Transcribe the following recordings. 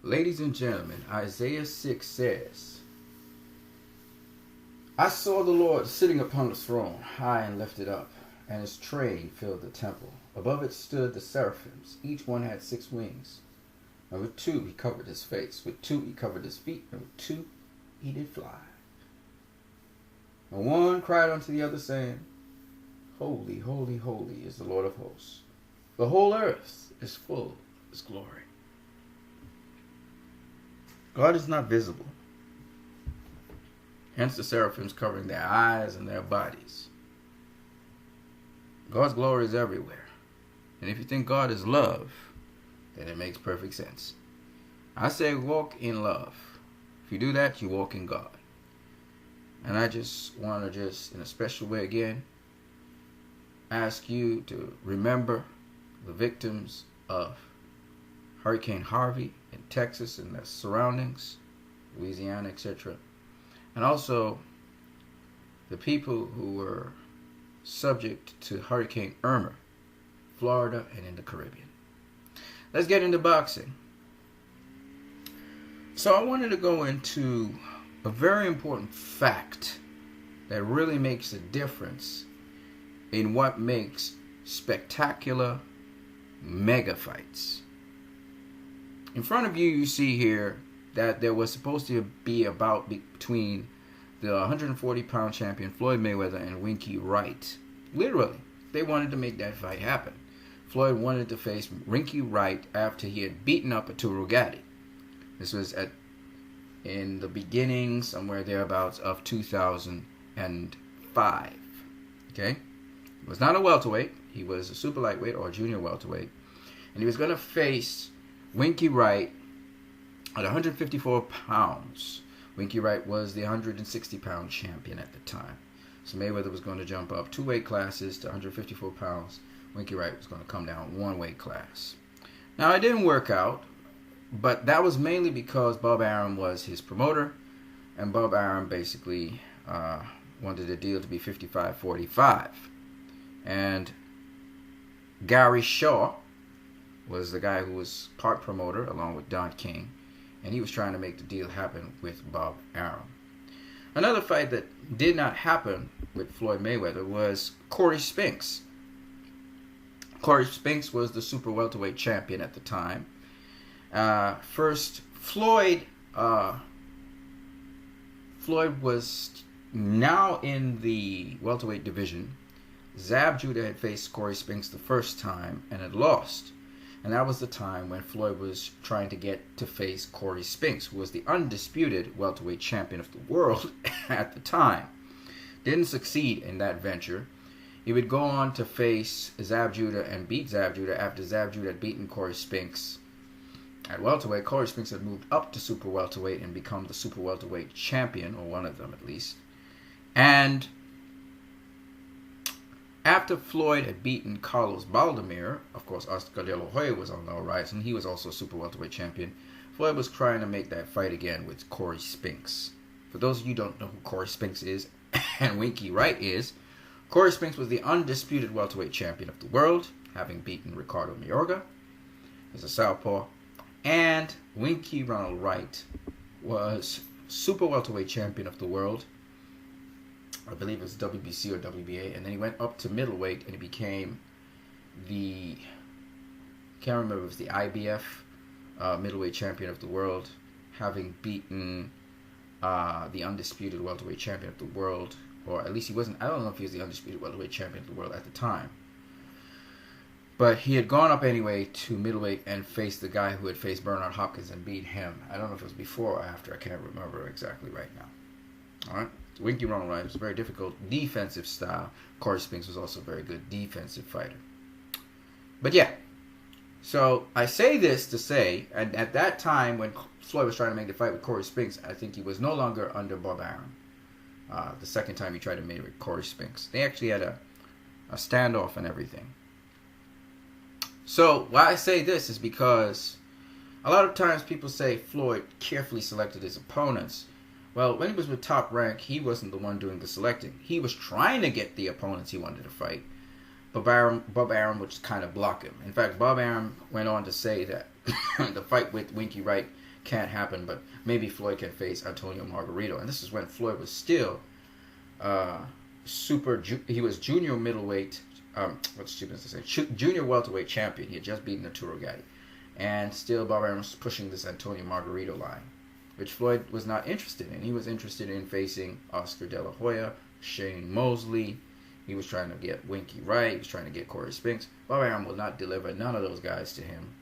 Ladies and gentlemen, Isaiah 6 says, I saw the Lord sitting upon the throne, high and lifted up, and his train filled the temple. Above it stood the seraphims. Each one had 6 wings. And with 2 he covered his face, with 2 he covered his feet, and with 2 he did fly. And one cried unto the other, saying, Holy, holy, holy is the Lord of hosts. The whole earth is full of his glory. God is not visible. Hence the seraphims covering their eyes and their bodies. God's glory is everywhere. And if you think God is love, then it makes perfect sense. I say walk in love. If you do that, you walk in God. And I just want to in a special way again, ask you to remember the victims of Hurricane Harvey in Texas and the surroundings, Louisiana, etc. And also the people who were subject to Hurricane Irma, Florida and in the Caribbean. Let's get into boxing. So I wanted to go into a very important fact that really makes a difference in what makes spectacular mega fights. In front of you, you see here that there was supposed to be a bout between the 140-pound champion Floyd Mayweather and Winky Wright. Literally, they wanted to make that fight happen. Floyd wanted to face Winky Wright after he had beaten up Arturo Gatti. This was in the beginning, somewhere thereabouts, of 2005. Okay? He was not a welterweight. He was a super lightweight or a junior welterweight. And he was going to face Winky Wright at 154 pounds. Winky Wright was the 160-pound champion at the time. So Mayweather was going to jump up 2 weight classes to 154 pounds. Winky Wright was going to come down 1 weight class. Now, it didn't work out, but that was mainly because Bob Arum was his promoter, and Bob Arum basically wanted the deal to be 55-45. And Gary Shaw was the guy who was part promoter along with Don King, and he was trying to make the deal happen with Bob Arum. Another fight that did not happen with Floyd Mayweather was Corey Spinks. Corey Spinks was the super welterweight champion at the time. First, Floyd was now in the welterweight division. Zab Judah had faced Corey Spinks the first time and had lost. And that was the time when Floyd was trying to get to face Corey Spinks, who was the undisputed welterweight champion of the world at the time. Didn't succeed in that venture. He would go on to face Zab Judah and beat Zab Judah after Zab Judah had beaten Corey Spinks at welterweight. Corey Spinks had moved up to super welterweight and become the super welterweight champion, or one of them at least. And after Floyd had beaten Carlos Baldomir, of course, Oscar De La Hoya was on the horizon. He was also super welterweight champion. Floyd was trying to make that fight again with Corey Spinks. For those of you who don't know who Corey Spinks is and Winky Wright is, Corey Spinks was the undisputed welterweight champion of the world, having beaten Ricardo Mayorga as a southpaw. And Winky Ronald Wright was super welterweight champion of the world. I believe it was WBC or WBA, and then he went up to middleweight and he became the, can't remember if it was the IBF middleweight champion of the world, having beaten the undisputed welterweight champion of the world, or at least he wasn't, I don't know if he was the undisputed welterweight champion of the world at the time. But he had gone up anyway to middleweight and faced the guy who had faced Bernard Hopkins and beat him. I don't know if it was before or after, I can't remember exactly right now. Alright? Winky Ronald Wright was a very difficult defensive style. Corey Spinks was also a very good defensive fighter. But yeah, so I say this to say, and at that time when Floyd was trying to make the fight with Corey Spinks, I think he was no longer under Bob Arum. The second time he tried to make it with Corey Spinks. They actually had a standoff and everything. So why I say this is because a lot of times people say Floyd carefully selected his opponents. Well, when he was with Top Rank, he wasn't the one doing the selecting. He was trying to get the opponents he wanted to fight, but Bob Arum would just kind of block him. In fact, Bob Arum went on to say that the fight with Winky Wright can't happen, but maybe Floyd can face Antonio Margarito. And this is when Floyd was still he was junior middleweight, what's stupid to say, junior welterweight champion. He had just beaten Arturo Gatti. And still Bob Arum was pushing this Antonio Margarito line, which Floyd was not interested in. He was interested in facing Oscar De La Hoya, Shane Mosley. He was trying to get Winky Wright. He was trying to get Corey Spinks. Bob Arum will not deliver none of those guys to him.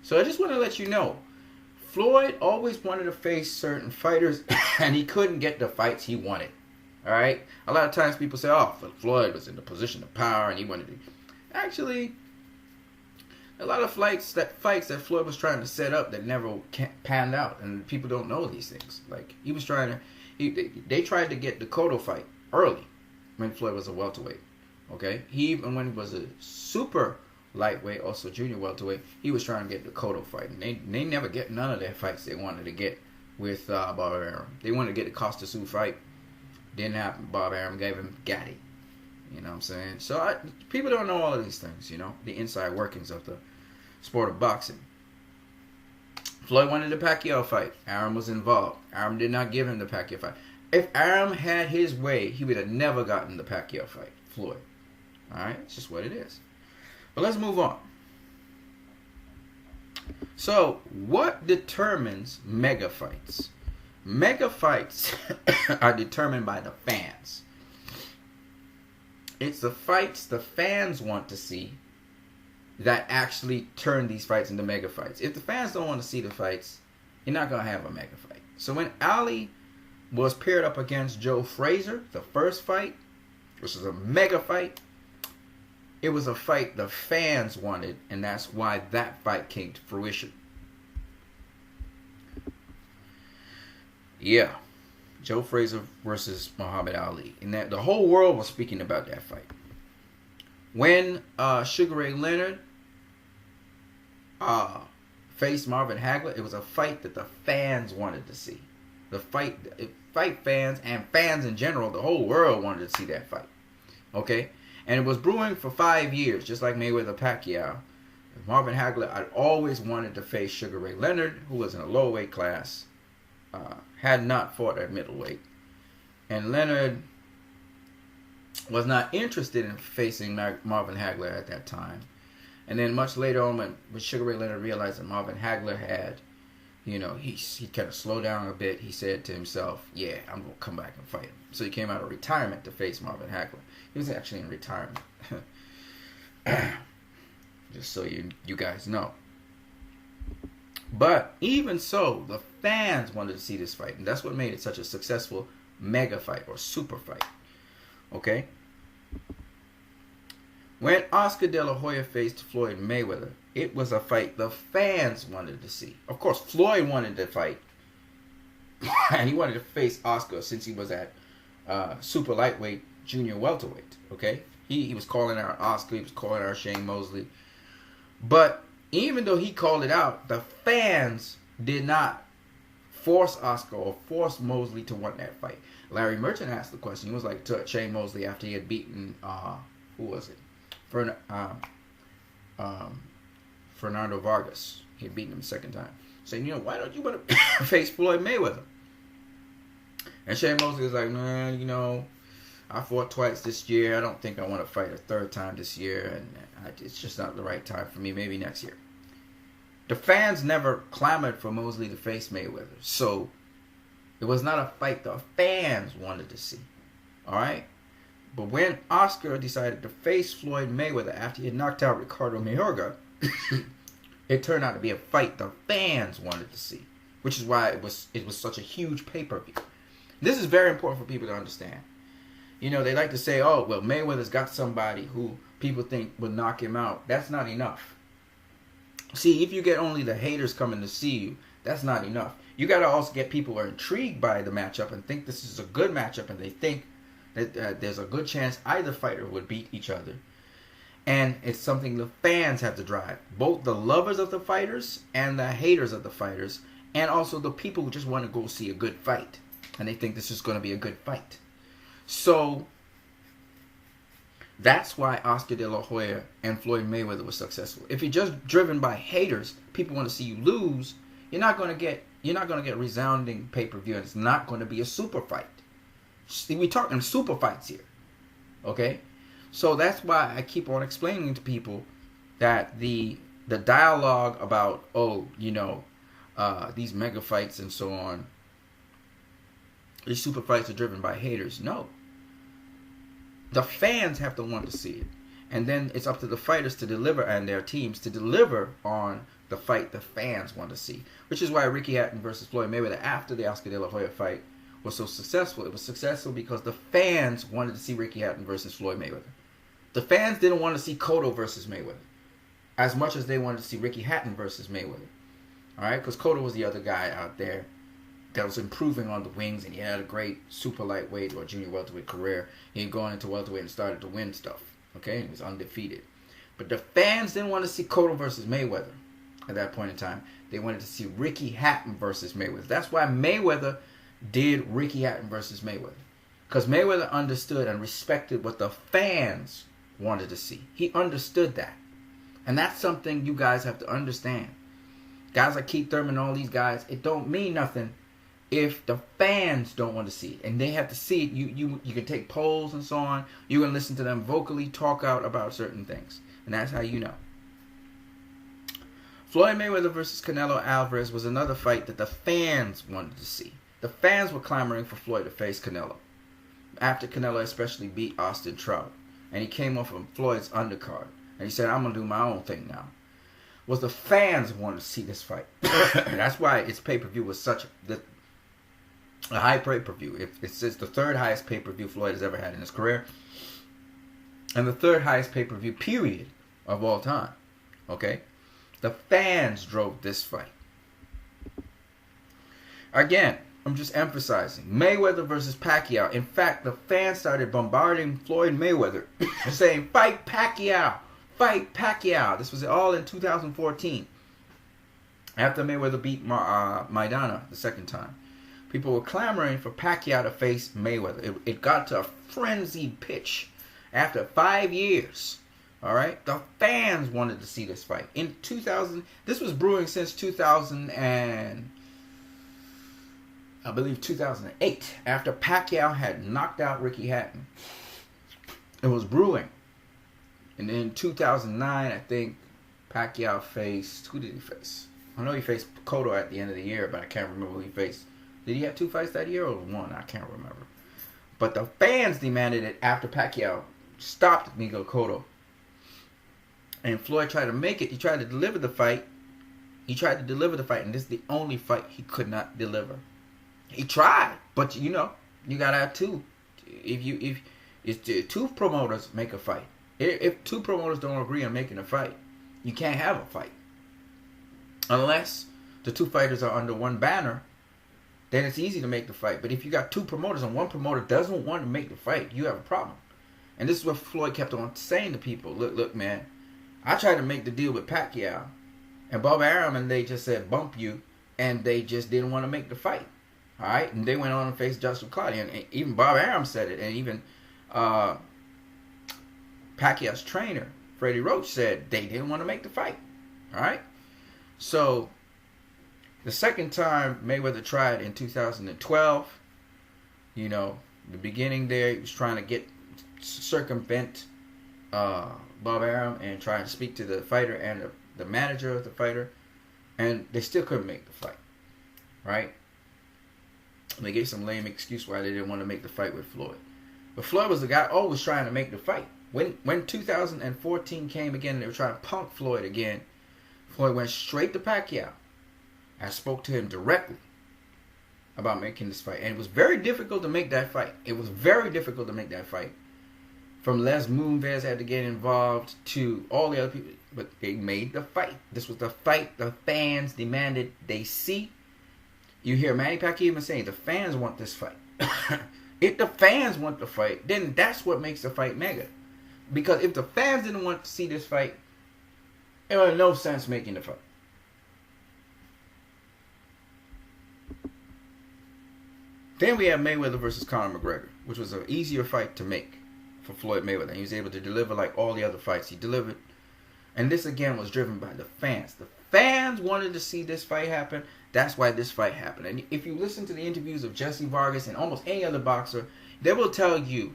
So I just want to let you know, Floyd always wanted to face certain fighters, and he couldn't get the fights he wanted. All right? A lot of times people say, oh, Floyd was in the position of power, and he wanted to... Actually, a lot of fights that Floyd was trying to set up that never panned out, and people don't know these things. Like, he was trying to... They tried to get the Cotto fight early when Floyd was a welterweight. Okay? Even when he was a super lightweight, also junior welterweight, he was trying to get the Cotto fight. And they never get none of their fights they wanted to get with Bob Arum. They wanted to get the Costa Sioux fight. Didn't happen. Bob Arum gave him Gatti. You know what I'm saying? So people don't know all of these things, you know, the inside workings of the sport of boxing. Floyd wanted the Pacquiao fight. Arum was involved. Arum did not give him the Pacquiao fight. If Arum had his way, he would have never gotten the Pacquiao fight. Floyd. All right? It's just what it is. But let's move on. So, what determines mega fights? Mega fights are determined by the fans. It's the fights the fans want to see that actually turn these fights into mega fights. If the fans don't want to see the fights, you're not going to have a mega fight. So when Ali was paired up against Joe Frazier, the first fight, which was a mega fight, it was a fight the fans wanted, and that's why that fight came to fruition. Yeah, Joe Frazier versus Muhammad Ali, and that the whole world was speaking about that fight. When Sugar Ray Leonard faced Marvin Hagler, it was a fight that the fans wanted to see. The fight fans and fans in general, the whole world wanted to see that fight. Okay? And it was brewing for 5 years, just like Mayweather Pacquiao. Marvin Hagler had always wanted to face Sugar Ray Leonard, who was in a low weight class, had not fought at middleweight. And Leonard was not interested in facing Marvin Hagler at that time. And then much later on, when Sugar Ray Leonard realized that Marvin Hagler had, you know, he kind of slowed down a bit. He said to himself, yeah, I'm going to come back and fight him. So he came out of retirement to face Marvin Hagler. He was actually in retirement. Just so you guys know. But even so, the fans wanted to see this fight. And that's what made it such a successful mega fight or super fight. Okay? When Oscar De La Hoya faced Floyd Mayweather, it was a fight the fans wanted to see. Of course, Floyd wanted to fight. And he wanted to face Oscar since he was at super lightweight, junior welterweight. Okay? He was calling out Oscar. He was calling out Shane Mosley. But even though he called it out, the fans did not force Oscar or force Mosley to want that fight. Larry Merchant asked the question. He was like to Shane Mosley after he had beaten, who was it? Fernando Vargas. He had beaten him the second time. Saying, you know, why don't you want to face Floyd Mayweather? And Shane Mosley was like, nah, you know, I fought twice this year. I don't think I want to fight a third time this year. And it's just not the right time for me. Maybe next year. The fans never clamored for Mosley to face Mayweather. So it was not a fight the fans wanted to see. Alright? But when Oscar decided to face Floyd Mayweather after he had knocked out Ricardo Mayorga, it turned out to be a fight the fans wanted to see. Which is why it was such a huge pay-per-view. This is very important for people to understand. You know, they like to say, oh, well, Mayweather's got somebody who people think will knock him out. That's not enough. See, if you get only the haters coming to see you, that's not enough. You got to also get people who are intrigued by the matchup and think this is a good matchup, and they think that there's a good chance either fighter would beat each other. And it's something the fans have to drive. Both the lovers of the fighters and the haters of the fighters, and also the people who just want to go see a good fight. And they think this is going to be a good fight. So that's why Oscar De La Hoya and Floyd Mayweather were successful. If you're just driven by haters, people want to see you lose, you're not going to get You're not going to get resounding pay-per-view, and it's not going to be a super fight. See, we're talking super fights here. Okay? So that's why I keep on explaining to people that the dialogue about, these mega fights and so on, these super fights are driven by haters. No. The fans have to want to see it. And then it's up to the fighters to deliver, and their teams to deliver on the fight the fans want to see. Which is why Ricky Hatton versus Floyd Mayweather after the Oscar De La Hoya fight was so successful. It was successful because the fans wanted to see Ricky Hatton versus Floyd Mayweather. The fans didn't want to see Cotto versus Mayweather as much as they wanted to see Ricky Hatton versus Mayweather. Alright? Because Cotto was the other guy out there that was improving on the wings, and he had a great super lightweight or junior welterweight career. He had gone into welterweight and started to win stuff. Okay? He was undefeated. But the fans didn't want to see Cotto versus Mayweather at that point in time. They wanted to see Ricky Hatton versus Mayweather. That's why Mayweather did Ricky Hatton versus Mayweather. Because Mayweather understood and respected what the fans wanted to see. He understood that. And that's something you guys have to understand. Guys like Keith Thurman and all these guys, it don't mean nothing if the fans don't want to see it. And they have to see it. You can take polls and so on. You can listen to them vocally talk out about certain things. And that's how you know. Floyd Mayweather versus Canelo Alvarez was another fight that the fans wanted to see. The fans were clamoring for Floyd to face Canelo. After Canelo especially beat Austin Trout. And he came off of Floyd's undercard. And he said, I'm going to do my own thing now. Was the fans wanted to see this fight. That's why its pay-per-view was such a high pay-per-view. It's the third highest pay-per-view Floyd has ever had in his career. And the third highest pay-per-view period of all time. Okay? The fans drove this fight. Again, I'm just emphasizing. Mayweather versus Pacquiao. In fact, the fans started bombarding Floyd Mayweather. Saying, fight Pacquiao. Fight Pacquiao. This was all in 2014. After Mayweather beat Maidana the second time. People were clamoring for Pacquiao to face Mayweather. It got to a frenzied pitch. After 5 years. Alright? The fans wanted to see this fight. In 2000, this was brewing since 2008. After Pacquiao had knocked out Ricky Hatton. It was brewing. And in 2009, I think Pacquiao faced... Who did he face? I know he faced Cotto at the end of the year, but I can't remember who he faced. Did he have 2 fights that year or 1? I can't remember. But the fans demanded it after Pacquiao stopped Miguel Cotto. And Floyd tried to make it. He tried to deliver the fight. And this is the only fight he could not deliver. He tried, but you gotta have two. If two promoters make a fight, if two promoters don't agree on making a fight, you can't have a fight. Unless the two fighters are under one banner, then it's easy to make the fight. But if you got two promoters and one promoter doesn't want to make the fight, you have a problem. And this is what Floyd kept on saying to people. Look, man, I tried to make the deal with Pacquiao, and Bob Arum and they just said bump you, and they just didn't want to make the fight. All right, and they went on and faced Joshua Clottey, and even Bob Arum said it, and even Pacquiao's trainer Freddie Roach said they didn't want to make the fight. All right, so the second time Mayweather tried in 2012, the beginning there, he was trying to circumvent Bob Arum and trying to speak to the fighter and the manager of the fighter, and they still couldn't make the fight. Right? They gave some lame excuse why they didn't want to make the fight with Floyd. But Floyd was the guy always trying to make the fight. When 2014 came again and they were trying to punk Floyd again, Floyd went straight to Pacquiao and spoke to him directly about making this fight. And it was very difficult to make that fight. From Les Moonves had to get involved to all the other people. But they made the fight. This was the fight the fans demanded they see. You hear Manny Pacquiao even saying the fans want this fight. If the fans want the fight, then that's what makes the fight mega. Because if the fans didn't want to see this fight, it was no sense making the fight. Then we have Mayweather versus Conor McGregor, which was an easier fight to make for Floyd Mayweather. He was able to deliver like all the other fights he delivered. And this again was driven by the fans. The fans wanted to see this fight happen, That's why this fight happened. And if you listen to the interviews of Jesse Vargas and almost any other boxer, they will tell you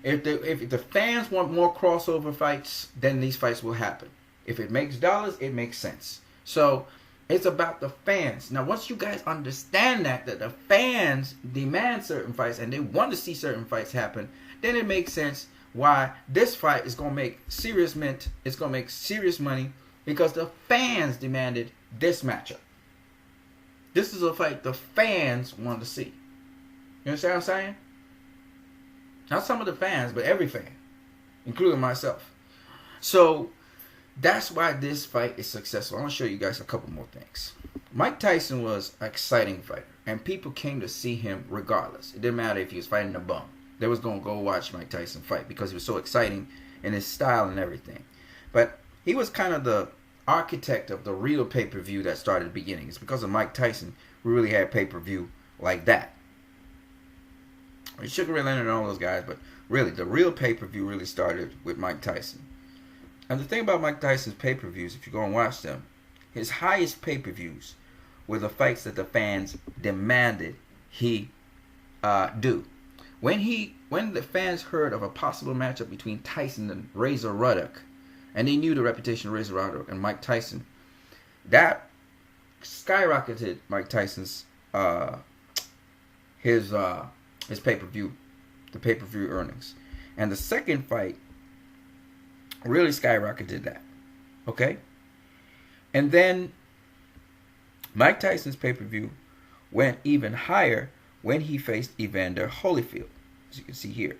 if the fans want more crossover fights, then these fights will happen. If it makes dollars, it makes sense. So it's about the fans. Now, once you guys understand that the fans demand certain fights and they want to see certain fights happen, then it makes sense why this fight is going to make serious mint. It's going to make serious money because the fans demanded this matchup. This is a fight the fans want to see. You understand what I'm saying? Not some of the fans, but every fan, including myself. So that's why this fight is successful. I want to show you guys a couple more things. Mike Tyson was an exciting fighter, and people came to see him regardless. It didn't matter if he was fighting a bum. They was going to go watch Mike Tyson fight because he was so exciting in his style and everything. But he was kind of the architect of the real pay-per-view that started at the beginning. It's because of Mike Tyson we really had pay-per-view like that. Sugar Ray Leonard and all those guys, but really the real pay-per-view really started with Mike Tyson. And the thing about Mike Tyson's pay-per-views, if you go and watch them, his highest pay-per-views were the fights that the fans demanded he do. When the fans heard of a possible matchup between Tyson and Razor Ruddock, and they knew the reputation of Razor Ruddock and Mike Tyson, that skyrocketed Mike Tyson's his pay-per-view, the pay-per-view earnings. And the second fight really skyrocketed that. Okay? And then Mike Tyson's pay-per-view went even higher when he faced Evander Holyfield, as you can see here.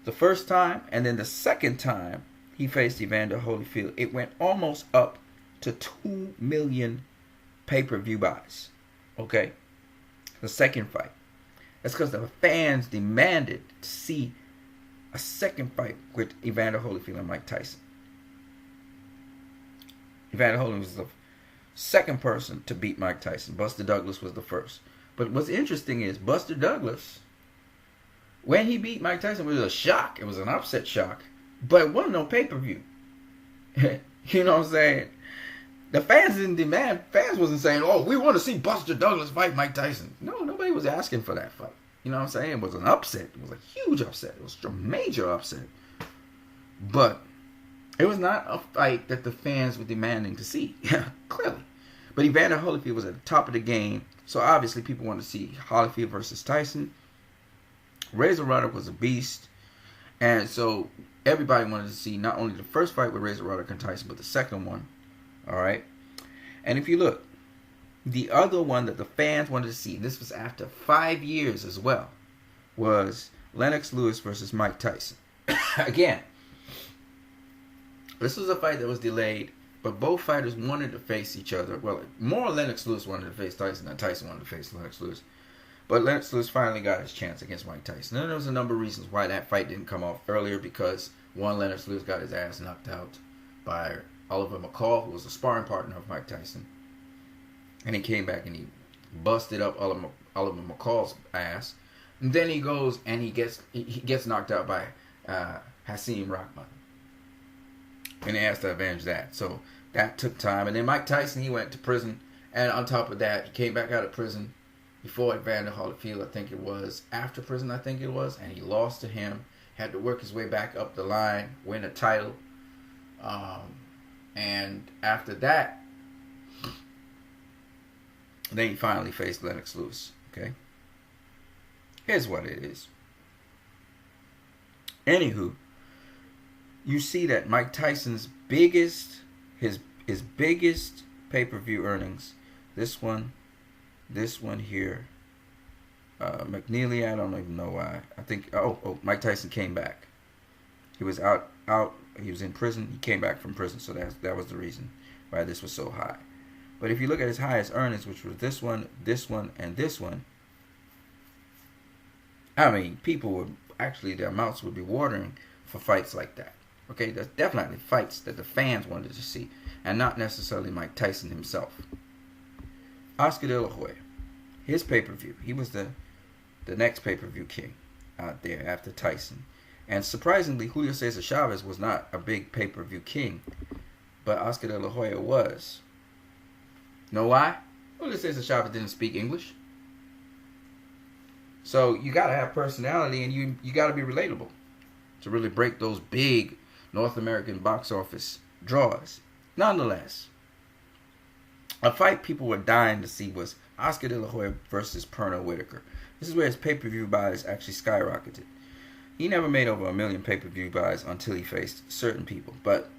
The first time and then the second time he faced Evander Holyfield, it went almost up to 2 million pay-per-view buys. Okay? The second fight. That's because the fans demanded to see a second fight with Evander Holyfield and Mike Tyson. Evander Holyfield was the second person to beat Mike Tyson. Buster Douglas was the first. But what's interesting is Buster Douglas, when he beat Mike Tyson, it was a shock. It was an upset shock. But it wasn't no pay-per-view. You know what I'm saying? The fans didn't demand. Fans wasn't saying, oh, we want to see Buster Douglas fight Mike Tyson. No, nobody was asking for that fight. You know what I'm saying? It was an upset. It was a huge upset. It was a major upset. But it was not a fight that the fans were demanding to see. Yeah, clearly. But Evander Holyfield was at the top of the game. So obviously people wanted to see Holyfield versus Tyson. Razor Ruddock was a beast. And so everybody wanted to see not only the first fight with Razor Ruddock and Tyson, but the second one. Alright? And if you look, the other one that the fans wanted to see, this was after 5 years as well, was Lennox Lewis versus Mike Tyson. Again, this was a fight that was delayed, but both fighters wanted to face each other. Well, more Lennox Lewis wanted to face Tyson than Tyson wanted to face Lennox Lewis. But Lennox Lewis finally got his chance against Mike Tyson. And there was a number of reasons why that fight didn't come off earlier, because one, Lennox Lewis got his ass knocked out by Oliver McCall, who was a sparring partner of Mike Tyson. And he came back and he busted up Oliver McCall's ass. And then he goes and he gets knocked out by Hasim Rahman. And he has to avenge that. So that took time. And then Mike Tyson, he went to prison. And on top of that, he came back out of prison before Evander Holyfield, I think it was. After prison, I think it was. And he lost to him. Had to work his way back up the line, win a title. And after that, then he finally faced Lennox Lewis. Okay? Here's what it is. Anywho, you see that Mike Tyson's biggest, his biggest pay-per-view earnings, this one here, McNeely, I don't even know why. I think, Mike Tyson came back. He was out, he was in prison, he came back from prison, so that was the reason why this was so high. But if you look at his highest earnings, which was this one, and this one, I mean, people would, actually their mouths would be watering for fights like that. Okay, there's definitely fights that the fans wanted to see, and not necessarily Mike Tyson himself. Oscar De La Hoya, his pay-per-view, he was the next pay-per-view king out there after Tyson. And surprisingly, Julio Cesar Chavez was not a big pay-per-view king, but Oscar De La Hoya was. Know why? Well, let's say Chavez didn't speak English. So you got to have personality, and you got to be relatable to really break those big North American box office draws. Nonetheless, a fight people were dying to see was Oscar De La Hoya versus Pernell Whitaker. This is where his pay-per-view buys actually skyrocketed. He never made over 1 million pay-per-view buys until he faced certain people. But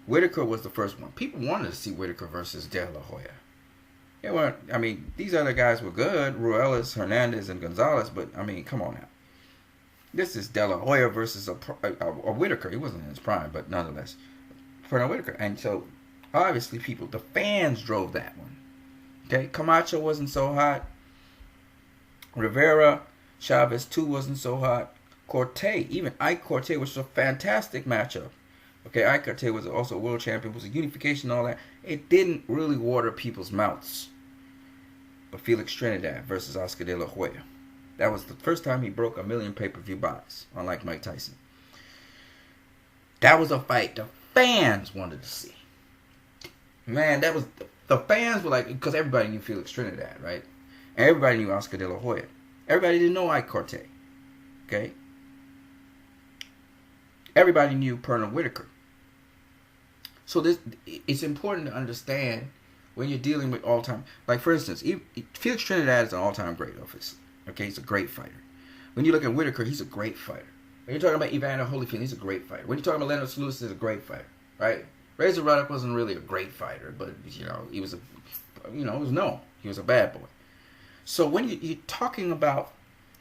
Whitaker was the first one. People wanted to see Whitaker versus De La Hoya. They weren't, I mean, these other guys were good, Ruelas, Hernandez, and Gonzalez, but, I mean, come on now. This is De La Hoya versus a Whitaker. He wasn't in his prime, but nonetheless, Pernell Whitaker. And so, obviously, the fans drove that one. Okay, Camacho wasn't so hot. Rivera, Chavez, too, wasn't so hot. Corte, even Ike Corte, which was a fantastic matchup. Okay, Ike Corte was also a world champion, was a unification and all that. It didn't really water people's mouths. But Felix Trinidad versus Oscar De La Hoya. That was the first time he broke 1 million pay-per-view buys, unlike Mike Tyson. That was a fight the fans wanted to see. Man, that was... The fans were like... Because everybody knew Felix Trinidad, right? And everybody knew Oscar De La Hoya. Everybody didn't know Ike Corte. Okay? Everybody knew Pernell Whitaker. So it's important to understand when you're dealing with all-time... Like, for instance, Felix Trinidad is an all-time great, obviously. Okay, he's a great fighter. When you look at Whitaker, he's a great fighter. When you're talking about Evander Holyfield, he's a great fighter. When you're talking about Leonard Sluis, he's a great fighter, right? Razor Ruddock wasn't really a great fighter, but, he was he was known. He was a bad boy. So when you're talking about...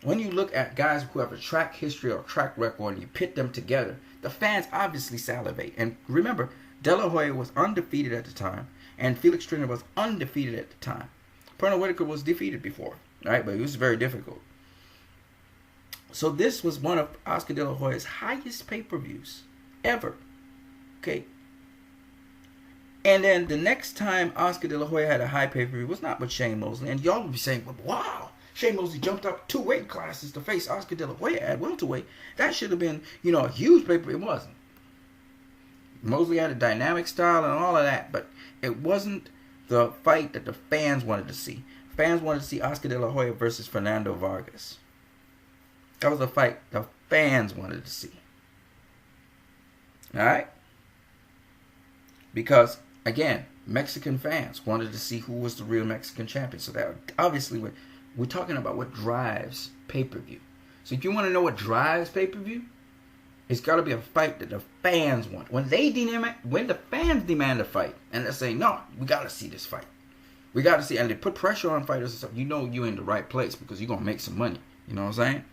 When you look at guys who have a track history or track record and you pit them together, the fans obviously salivate. And remember, De La Hoya was undefeated at the time, and Felix Trinidad was undefeated at the time. Pernell Whitaker was defeated before, right? But it was very difficult. So this was one of Oscar De La Hoya's highest pay-per-views ever. Okay. And then the next time Oscar De La Hoya had a high pay-per-view was not with Shane Mosley. And y'all would be saying, well, wow, Shane Mosley jumped up 2 weight classes to face Oscar De La Hoya at welterweight. That should have been, a huge pay-per-view. It wasn't. Mosley had a dynamic style and all of that, but it wasn't the fight that the fans wanted to see. Fans wanted to see Oscar De La Hoya versus Fernando Vargas. That was the fight the fans wanted to see. Alright? Because, again, Mexican fans wanted to see who was the real Mexican champion. So that obviously we're talking about what drives pay-per-view. So if you want to know what drives pay-per-view, it's got to be a fight that the fans want. When the fans demand a fight, and they say, no, we got to see this fight. We got to see, and they put pressure on fighters and stuff. You're in the right place because you're going to make some money. You know what I'm saying?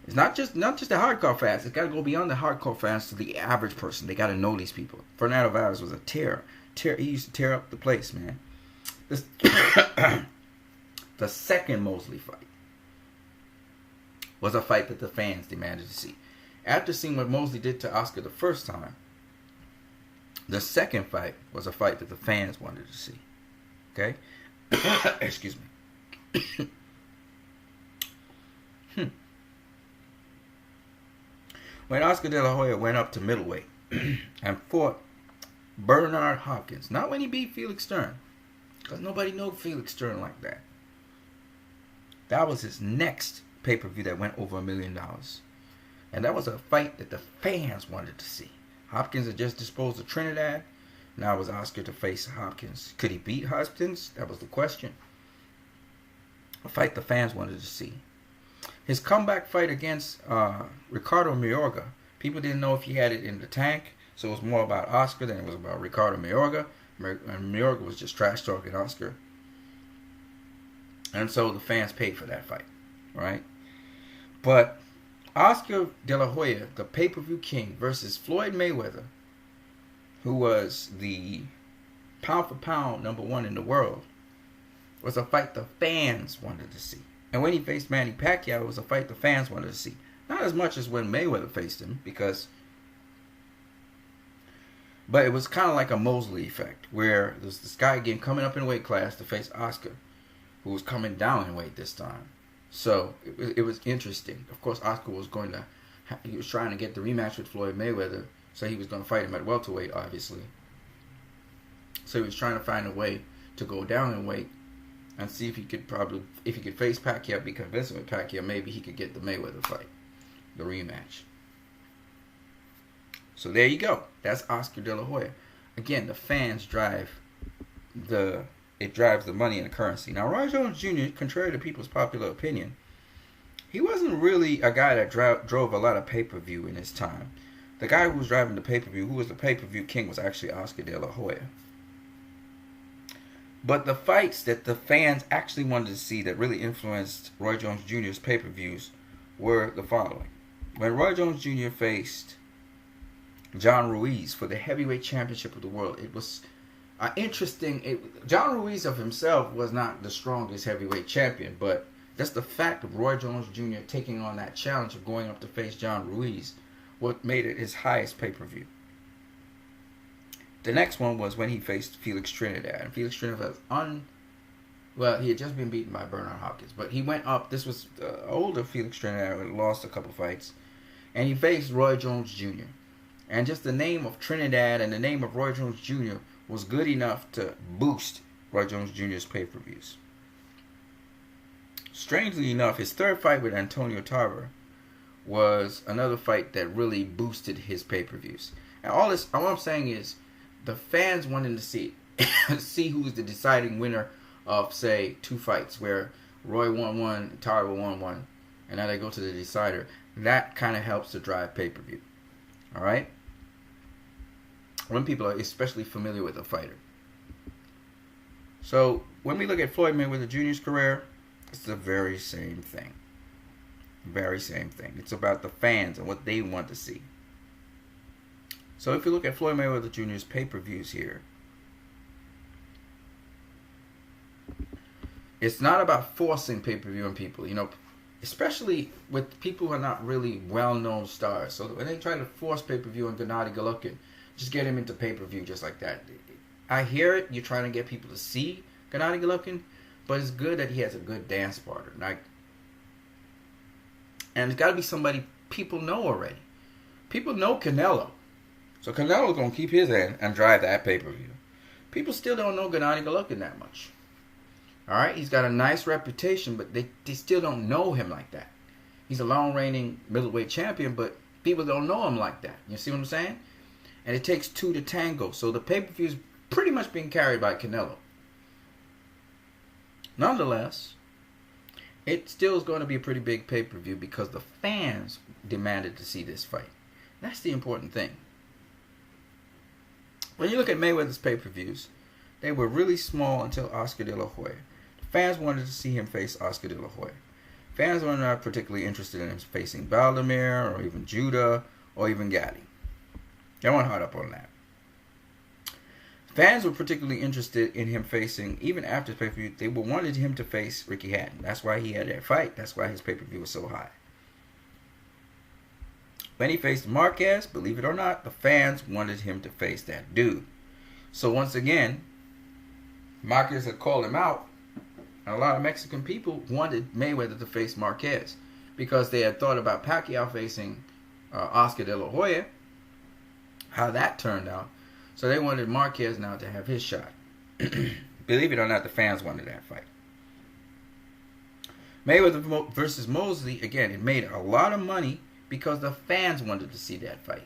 It's not just the hardcore fans. It's got to go beyond the hardcore fans to the average person. They got to know these people. Fernando Vargas was a terror. He used to tear up the place, man. The second Mosley fight was a fight that the fans demanded to see. After seeing what Mosley did to Oscar the first time, the second fight was a fight that the fans wanted to see. Okay? Excuse me. When Oscar De La Hoya went up to middleweight and fought Bernard Hopkins, not when he beat Felix Stern, because nobody knew Felix Stern like that. That was his next pay-per-view that went over $1 million. And that was a fight that the fans wanted to see. Hopkins had just disposed of Trinidad. Now it was Oscar to face Hopkins. Could he beat Hopkins? That was the question. A fight the fans wanted to see. His comeback fight against Ricardo Mayorga, people didn't know if he had it in the tank, so it was more about Oscar than it was about Ricardo Mayorga. And Mayorga was just trash-talking Oscar. And so the fans paid for that fight, right? But Oscar De La Hoya, the pay-per-view king, versus Floyd Mayweather, who was the pound-for-pound #1 in the world, was a fight the fans wanted to see. And when he faced Manny Pacquiao, it was a fight the fans wanted to see. Not as much as when Mayweather faced him, but it was kind of like a Mosley effect, where there's this guy again coming up in weight class to face Oscar, who was coming down in weight this time. So it was interesting. Of course, Oscar was he was trying to get the rematch with Floyd Mayweather, so he was going to fight him at welterweight, obviously. So he was trying to find a way to go down in weight and see if he could face Pacquiao, be convincing with Pacquiao, maybe he could get the Mayweather fight, the rematch. So there you go. That's Oscar De La Hoya. Again, the fans drives the money and the currency. Now, Roy Jones Jr., contrary to people's popular opinion, he wasn't really a guy that drove a lot of pay-per-view in his time. The guy who was driving the pay-per-view, who was the pay-per-view king, was actually Oscar De La Hoya. But the fights that the fans actually wanted to see that really influenced Roy Jones Jr.'s pay-per-views were the following. When Roy Jones Jr. faced John Ruiz for the heavyweight championship of the world, it was interesting. John Ruiz of himself was not the strongest heavyweight champion, but just the fact of Roy Jones Jr. taking on that challenge of going up to face John Ruiz, what made it his highest pay-per-view. The next one was when he faced Felix Trinidad. And Felix Trinidad was he had just been beaten by Bernard Hopkins, but he went up. This was older Felix Trinidad, who lost a couple fights, and he faced Roy Jones Jr. And just the name of Trinidad and the name of Roy Jones Jr. was good enough to boost Roy Jones Jr.'s pay-per-views. Strangely enough, his third fight with Antonio Tarver was another fight that really boosted his pay-per-views. And all I'm saying is, the fans wanted to see who's the deciding winner of, say, two fights where Roy won one, Tarver won one, and now they go to the decider. That kind of helps to drive pay-per-view. All right? When people are especially familiar with a fighter. So, when we look at Floyd Mayweather Jr.'s career, it's the very same thing. Very same thing. It's about the fans and what they want to see. So if you look at Floyd Mayweather Jr.'s pay-per-views here, it's not about forcing pay-per-view on people, especially with people who are not really well-known stars. So when they try to force pay-per-view on Gennady Golovkin, just get him into pay-per-view just like that. I hear it. You're trying to get people to see Gennady Golovkin, but it's good that he has a good dance partner. And it's got to be somebody people know already. People know Canelo. So Canelo's going to keep his end and drive that pay-per-view. People still don't know Gennady Golovkin that much. Alright, he's got a nice reputation, but they still don't know him like that. He's a long-reigning middleweight champion, but people don't know him like that. You see what I'm saying? And it takes two to tango. So the pay-per-view is pretty much being carried by Canelo. Nonetheless, it still is going to be a pretty big pay-per-view because the fans demanded to see this fight. That's the important thing. When you look at Mayweather's pay-per-views, they were really small until Oscar De La Hoya. The fans wanted to see him face Oscar De La Hoya. Fans were not particularly interested in him facing Vladimir or even Judah or even Gatti. They weren't hard up on that. Fans were particularly interested in him facing, even after his pay-per-view, they wanted him to face Ricky Hatton. That's why he had that fight. That's why his pay-per-view was so high. When he faced Marquez, believe it or not, the fans wanted him to face that dude. So once again, Marquez had called him out, and a lot of Mexican people wanted Mayweather to face Marquez because they had thought about Pacquiao facing Oscar De La Hoya, how that turned out. So they wanted Marquez now to have his shot. Believe it or not, the fans wanted that fight. Mayweather versus Mosley, again, it made a lot of money because the fans wanted to see that fight.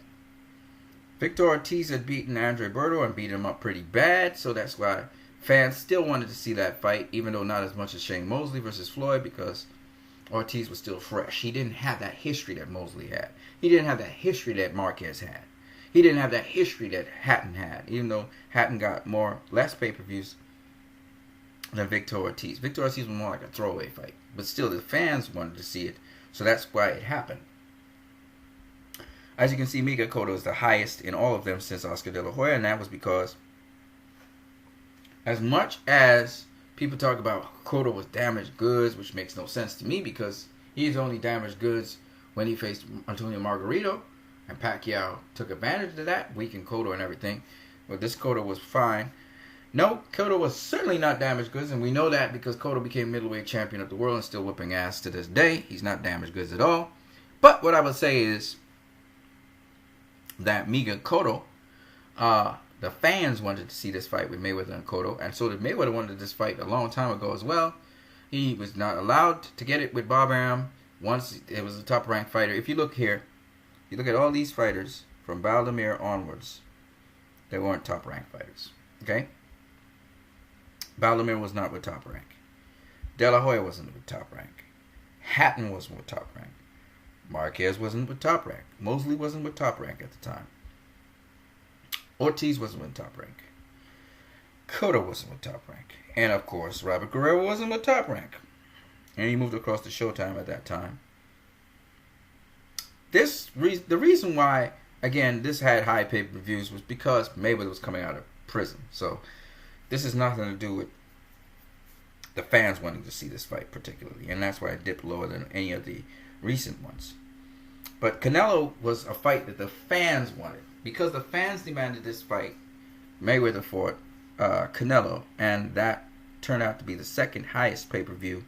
Victor Ortiz had beaten Andre Berto and beat him up pretty bad, so that's why fans still wanted to see that fight, even though not as much as Shane Mosley versus Floyd, because Ortiz was still fresh. He didn't have that history that Mosley had. He didn't have that history that Marquez had. He didn't have that history that Hatton had, even though Hatton got less pay-per-views than Victor Ortiz. Victor Ortiz was more like a throwaway fight, but still the fans wanted to see it, so that's why it happened. As you can see, Miguel Cotto is the highest in all of them since Oscar De La Hoya, and that was because as much as people talk about Cotto was damaged goods, which makes no sense to me because he's only damaged goods when he faced Antonio Margarito, and Pacquiao took advantage of that, weakened Cotto and everything. But this Cotto was fine. No, Cotto was certainly not damaged goods, and we know that because Cotto became middleweight champion of the world and still whipping ass to this day. He's not damaged goods at all. But what I would say is that Miguel Cotto The fans wanted to see this fight with Mayweather and Cotto, and so did Mayweather wanted this fight a long time ago as well. He was not allowed to get it with Bob Arum once it was a top-ranked fighter. If you look here, you look at all these fighters from Baldomir onwards, they weren't top-ranked fighters. Okay? Baldomir was not with top rank. De La Hoya wasn't with top rank. Hatton wasn't with top rank. Marquez wasn't with top rank. Mosley wasn't with top rank at the time. Ortiz wasn't with top rank. Cotto wasn't with top rank. And of course, Robert Guerrero wasn't with top rank. And he moved across to Showtime at that time. The reason why, again, this had high pay-per-views was because Mayweather was coming out of prison. So this has nothing to do with the fans wanting to see this fight particularly. And that's why it dipped lower than any of the recent ones. But Canelo was a fight that the fans wanted. Because the fans demanded this fight, Mayweather fought Canelo. And that turned out to be the second highest pay-per-view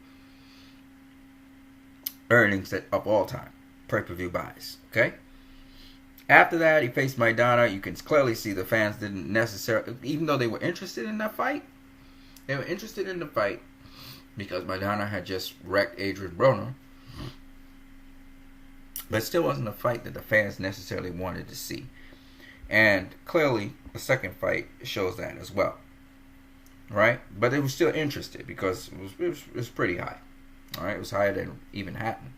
earnings of all time. Pay-per-view buys. Okay? After that, he faced Maidana. You can clearly see the fans didn't necessarily, even though they were interested in that fight, they were interested in the fight because Maidana had just wrecked Adrian Broner. But it still wasn't a fight that the fans necessarily wanted to see. And clearly, the second fight shows that as well. Right? But they were still interested because it was pretty high. All right? It was higher than even Hatton.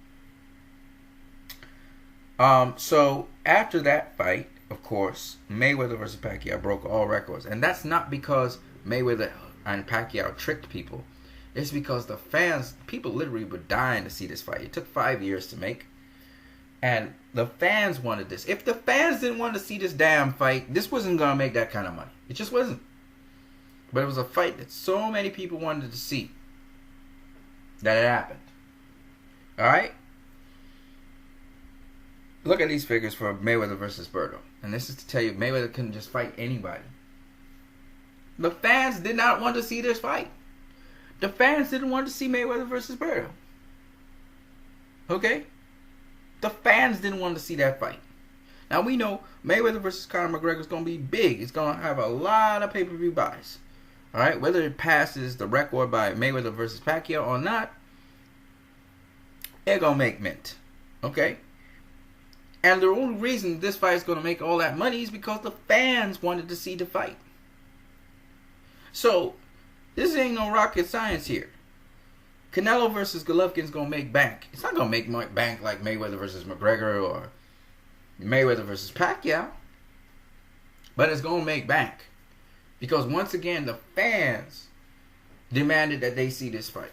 So after that fight, of course, Mayweather versus Pacquiao broke all records. And that's not because Mayweather and Pacquiao tricked people. It's because the fans, people literally were dying to see this fight. It took 5 years to make. And the fans wanted this. If the fans didn't want to see this damn fight, this wasn't going to make that kind of money. It just wasn't. But it was a fight that so many people wanted to see that it happened. Alright? Look at these figures for Mayweather versus Berto. And this is to tell you, Mayweather couldn't just fight anybody. The fans did not want to see this fight. The fans didn't want to see Mayweather versus Berto. Okay? The fans didn't want to see that fight. Now we know Mayweather versus Conor McGregor is going to be big. It's going to have a lot of pay-per-view buys. Alright? Whether it passes the record by Mayweather versus Pacquiao or not, they're going to make mint. Okay? And the only reason this fight is going to make all that money is because the fans wanted to see the fight. So, this ain't no rocket science here. Canelo versus Golovkin is going to make bank. It's not going to make bank like Mayweather versus McGregor or Mayweather versus Pacquiao. But it's going to make bank. Because once again, the fans demanded that they see this fight.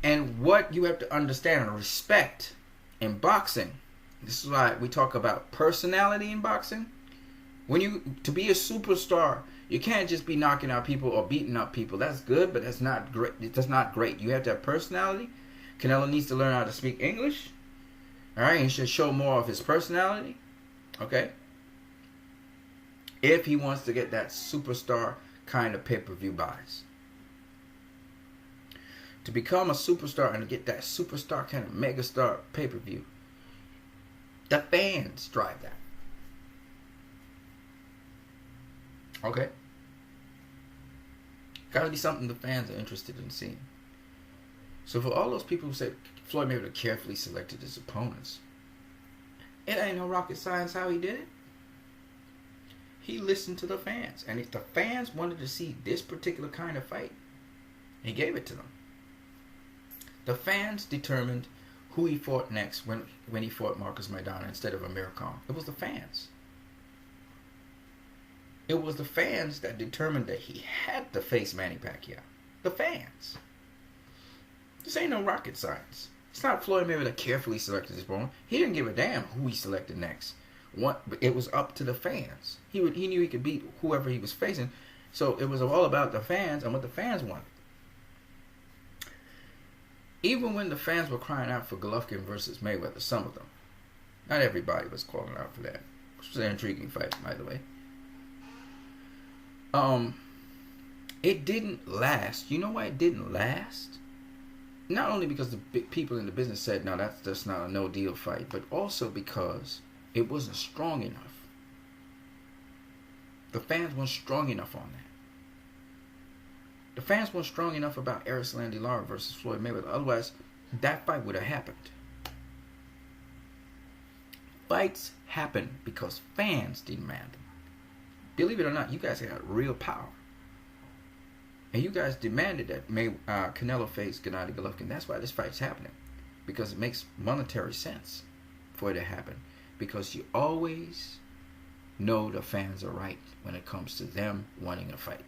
And what you have to understand and respect in boxing, this is why we talk about personality in boxing. To be a superstar, you can't just be knocking out people or beating up people. That's good, but that's not great. That's not great. You have to have personality. Canelo needs to learn how to speak English. All right, he should show more of his personality. Okay, if he wants to get that superstar kind of pay-per-view buys. To become a superstar and to get that superstar kind of megastar pay-per-view, the fans drive that. Okay? Gotta be something the fans are interested in seeing. So for all those people who said Floyd Mayweather carefully selected his opponents, it ain't no rocket science how he did it. He listened to the fans. And if the fans wanted to see this particular kind of fight, he gave it to them. The fans determined who he fought next when he fought Marcus Maidana instead of Amir Khan. It was the fans. It was the fans that determined that he had to face Manny Pacquiao. The fans. This ain't no rocket science. It's not Floyd Mayweather carefully selected his opponent. He didn't give a damn who he selected next. It was up to the fans. He knew he could beat whoever he was facing. So it was all about the fans and what the fans wanted. Even when the fans were crying out for Golovkin versus Mayweather, some of them. Not everybody was calling out for that. Which was an intriguing fight, by the way. It didn't last. You know why it didn't last? Not only because the big people in the business said, no, that's not a no-deal fight, but also because it wasn't strong enough. The fans weren't strong enough on that. The fans weren't strong enough about Erislandy Lara versus Floyd Mayweather. Otherwise, that fight would have happened. Fights happen because fans demand them. Believe it or not, you guys got real power. And you guys demanded that Canelo face Gennady Golovkin. That's why this fight's happening. Because it makes monetary sense for it to happen. Because you always know the fans are right when it comes to them wanting a fight.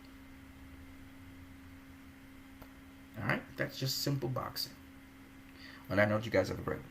Alright? That's just simple boxing. On that note, you guys have a great one.